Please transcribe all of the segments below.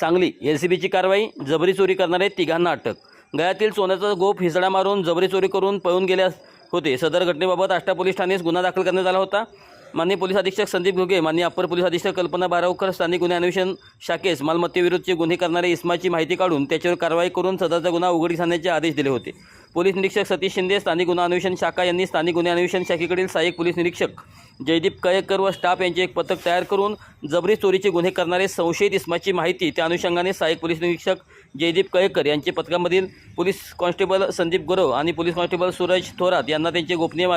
सांगली एलसीबीची कारवाई, जबरी चोरी करणारे तिघांना अटक। गळ्यातील सोन्याचा गोप हिसडा मारून जबरी चोरी करून पळून गेले होते। सदर घटनेबाबत आष्टा पोलीस ठाण्यात गुन्हा दाखल करण्यात आला होता। माननीय पोलीस अधीक्षक संदीप घुगे, माननीय अप्पर पोलीस अधीक्षक कल्पना बारावकर, स्थानिक गुन्हे अन्वेषण शाखेस मालमत्तेविरुद्धचे गुन्हे करणारे इस्माची माहिती काढून त्याच्यावर कारवाई करून सदरचा गुन्हा उघडकीस आणण्याचे आदेश दिले होते। पोलीस निरीक्षक सतीश शिंदे, स्थानिक गुन्हा अन्वेषण शाखा यांनी स्थानिक गुन्हे अन्वेषण शाखेकडील सहाय्यक पोलीस निरीक्षक जयदीप कयेकर व स्टाफ यांचे एक पथक तयार करून जबरी चोरीचे गुन्हे करणारे संशयित इस्माची माहिती त्या अनुषंगाने सहाय्यक पोलीस निरीक्षक जयदीप कयेकर यांचे पथकामधील पोलीस कॉन्स्टेबल संदीप गुरव आणि पोलीस कॉन्स्टेबल सूरज थोरात यांना त्यांचे गोपनीय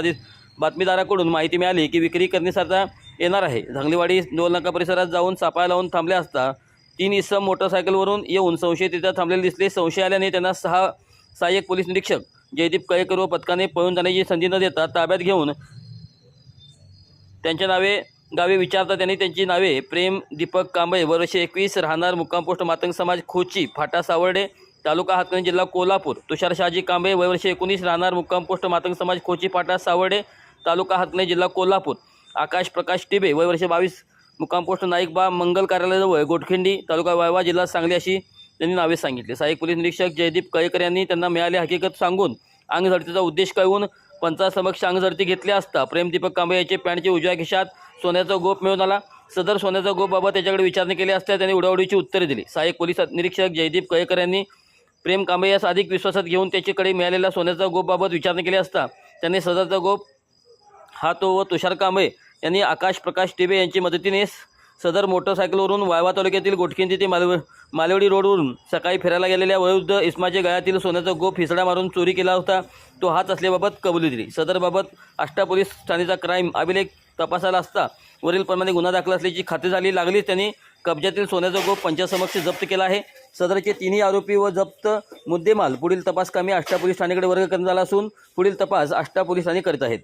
बातमीदाराकडून माहिती मिळाली की विक्री करण्यासाठी येणार आहे। धांगलीवाडी टोलनाका परिसरात जाऊन सापळा लावून थांबले असता 3 इसम मोटरसायकलवरून येऊन संशयित थांबलेले दिसले। संशय आल्याने त्यांना सहाय्यक पोलीस निरीक्षक जयदीप कयेकर व पथकाने पळून जाण्याची संधी न देता ताब्यात घेऊन त्यांच्या गावे विचारता त्यांनी त्यांची नावे प्रेम दीपक कांबळे वर्ष 21 राहणार मुक्काम पोस्ट मातंग समाज खोची फाटा सावर्डे तालुका हातकणंगले जिल्हा कोल्हापूर, तुषार शहाजी कांबळे वर्ष 19 राहणार मुक्काम पोस्ट मातंग समाज खोची फाटा सावर्डे तालुका हातकणंगले जिल्हा कोल्हापूर, आकाश प्रकाश टिबे वर्ष 22 मुक्काम पोस्ट नाईकबा मंगल कार्यालयाजवळ गोटखिंडी तालुका वाळवा जिल्हा सांगली अशी त्यांनी नावे सांगितले। सहाय्यक पोलीस निरीक्षक जयदीप कयेकर यांनी त्यांना मिळाली हकीकत सांगून अंगझडतीचा उद्देश कळवून पंचासमक्ष अंगझडती घेतली असता प्रेम दीपक कांबळे याचे पॅन्टच्या उजव्या खिशात सोन्याचा गोप मिळून आला। सदर सोन्याचा गोपबाबत त्याच्याकडे विचारणी केली असता त्यांनी उडावडीची उत्तरे दिली। सहाय्यक पोलीस निरीक्षक जयदीप कयेकर यांनी प्रेम कांबळे यास अधिक विश्वासात घेऊन त्याच्याकडे मिळालेल्या सोन्याचा गोपबाबत विचारणी केली असता त्यांनी सदरचा गोप हा तो व तुषार कांबळे यांनी आकाश प्रकाश टिबे यांची मदतीने सदर मोटरसायकलवरून वाळवा तालुक्यातील गोटखिंडी ते मालवडी रोडवरून सकाळी फिरायला गेलेल्या वयोवृद्ध इस्माच्या गळ्यातील सोन्याचा गोप हिसडा मारून चोरी केला होता, तो हाच असल्याबाबत कबुली दिली। सदरबाबत आष्टा पोलीस ठाण्याचा क्राईम अभिलेख तपासाला असता वरीलप्रमाणे गुन्हा दाखल असल्याची खात्री लागलीच त्यांनी कब्जातील सोन्याचा गोप पंचासमक्ष जप्त केला आहे। सदरचे 3ही आरोपी व जप्त मुद्देमाल पुढील तपास कामी आष्टा पोलीस ठाण्याकडे वर्ग करण्यात आला असून पुढील तपास आष्टा पोलीस ठाणे करीत आहेत।